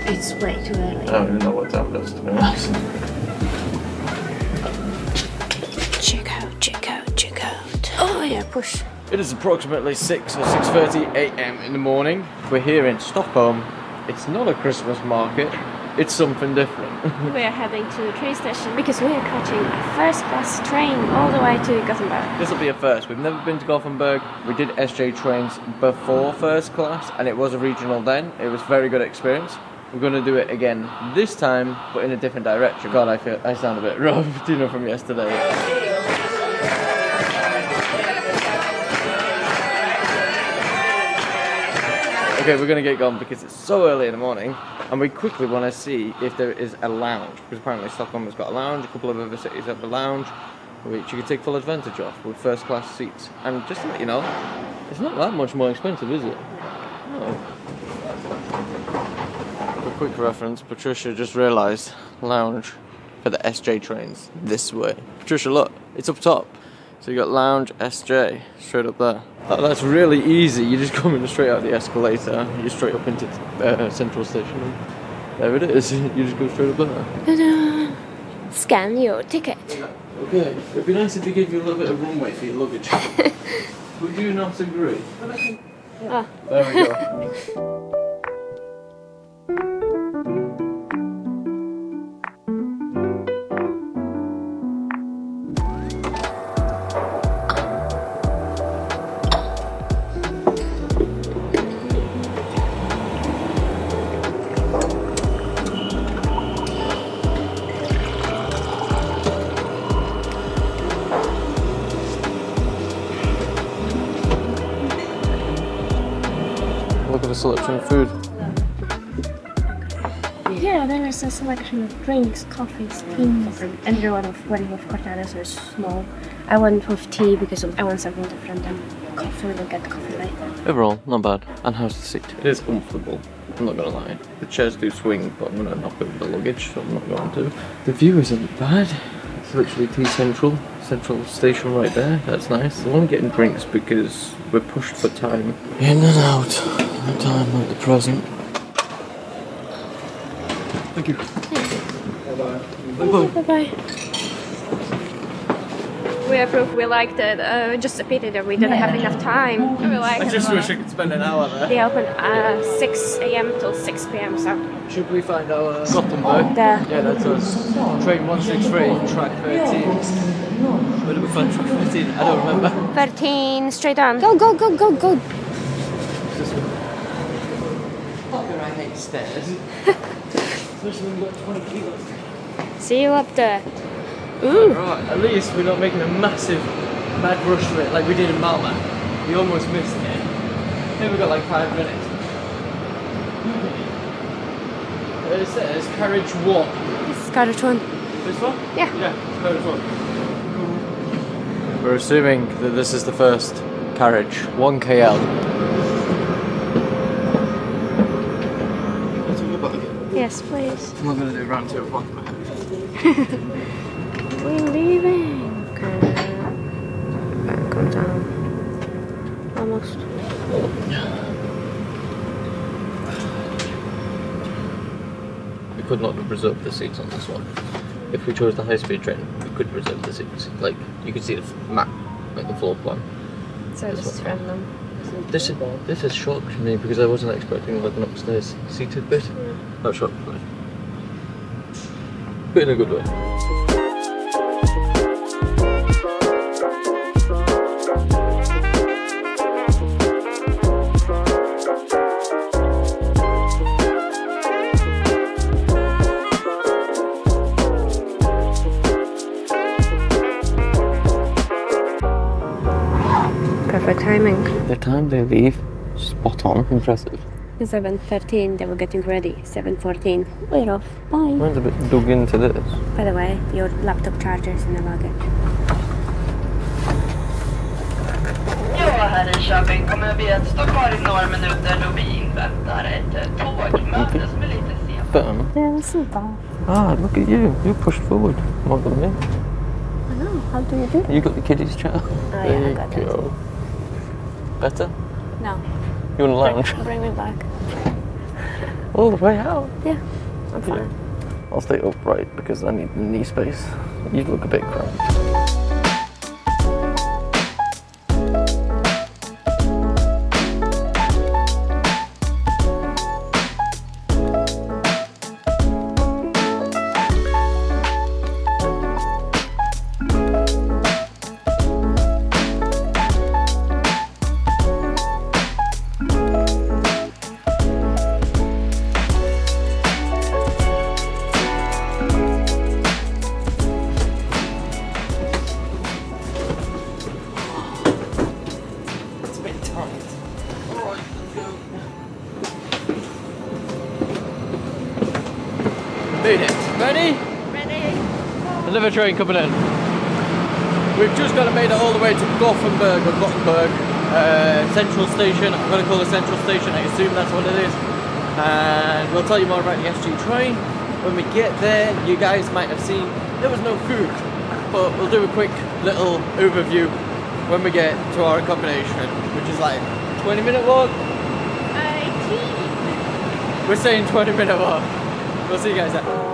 It's way too early. I don't even know what time it is, to be honest. Check out. Oh yeah, push. It is approximately 6 or 6:30 a.m. in the morning. We're here in Stockholm. It's not a Christmas market. It's something different. We are heading to the train station because we are catching a first-class train all the way to Gothenburg. This will be a first. We've never been to Gothenburg. We did SJ trains before first class, and it was a regional then. It was a very good experience. We're going to do it again this time, but in a different direction. God, I sound a bit rough, do you know, from yesterday. Okay, we're going to get going because it's so early in the morning and we quickly want to see if there is a lounge, because apparently Stockholm has got a lounge, a couple of other cities have a lounge which you can take full advantage of with first class seats. And just to let you know, it's not that much more expensive, is it? No. For quick reference, Patricia just realised lounge for the SJ trains this way. Patricia, look, it's up top. So you got lounge SJ straight up there. Oh, that's really easy. You just come in straight out the escalator. You straight up into Central Station. And there it is. You just go straight up there. Ta-da! Scan your ticket. Okay, it'd be nice if they gave you a little bit of runway for your luggage. Would you not agree? Oh. There we go. Look at the selection of food. Yeah, there is a selection of drinks, coffees, teas, and every one of cortadas are small. I went with tea because I want something different, and coffee, we'll get coffee later. Overall, not bad. And how's the seat? It is comfortable, I'm not gonna lie. The chairs do swing, but I'm gonna knock over the luggage, so I'm not going to. The view isn't bad. It's literally Central Station right there. That's nice. I'm only getting drinks because we're pushed for time. In and out. No time like the present. Thank you. Bye-bye. Bye-bye. Bye-bye. We approve. We liked it. Just a pity that we didn't have enough time. We liked I just wish I could spend an hour there. They open 6 a.m. till 6 p.m. So Should we find our Gothenburg? There. Yeah, that's us. Train 163, track 13. Where did we find track 13? I don't remember. 13, straight on. Go. Fucking I hate stairs. Especially when you've got 20 kilos. See you up there. Ooh. Right, at least we're not making a massive mad rush to it like we did in Malmö. We almost missed it. Here we've got like 5 minutes. It says carriage 1. This is carriage 1. This one? Yeah. Yeah, carriage 1. We're assuming that this is the first carriage. 1 KL. Yes, please. I'm not going to do round 2 of 1. We're leaving. Okay. Calm down. Almost. We could not have reserved the seats on this one. If we chose the high-speed train, we could reserve the seats. Like, you could see the map, like the floor plan. So this is random. This is shocked me because I wasn't expecting like an upstairs seated bit. Not shocked, but in a good way. Perfect timing. The time they leave, spot on, impressive. 7:13, they were getting ready. 7:14, we're off. Bye. Mine's a bit dug into this. By the way, your laptop charger is in the luggage. Ja, här i Köping kommer vi att stå kvar i några minuter då vi inväntar ett tågmöte som är lite sent. Fun. Yeah, super. Ah, look at you. You pushed forward more than me. I know. How do you do that? You got the kiddies chair. Oh, yeah, I got that. Go. Better? No. You want to lounge? Bring me back. All the way out? Yeah, I'm fine. I'll stay upright because I need the knee space. You look a bit cramped. Made it. Ready? Ready? Another train coming in. We've just got to made it all the way to Gothenburg Central Station. I'm going to call it Central Station. I assume that's what it is. And we'll tell you more about the SG train when we get there. You guys might have seen there was no food, but we'll do a quick little overview when we get to our accommodation, which is like 20-minute walk. We're saying 20-minute walk. We'll see you guys there.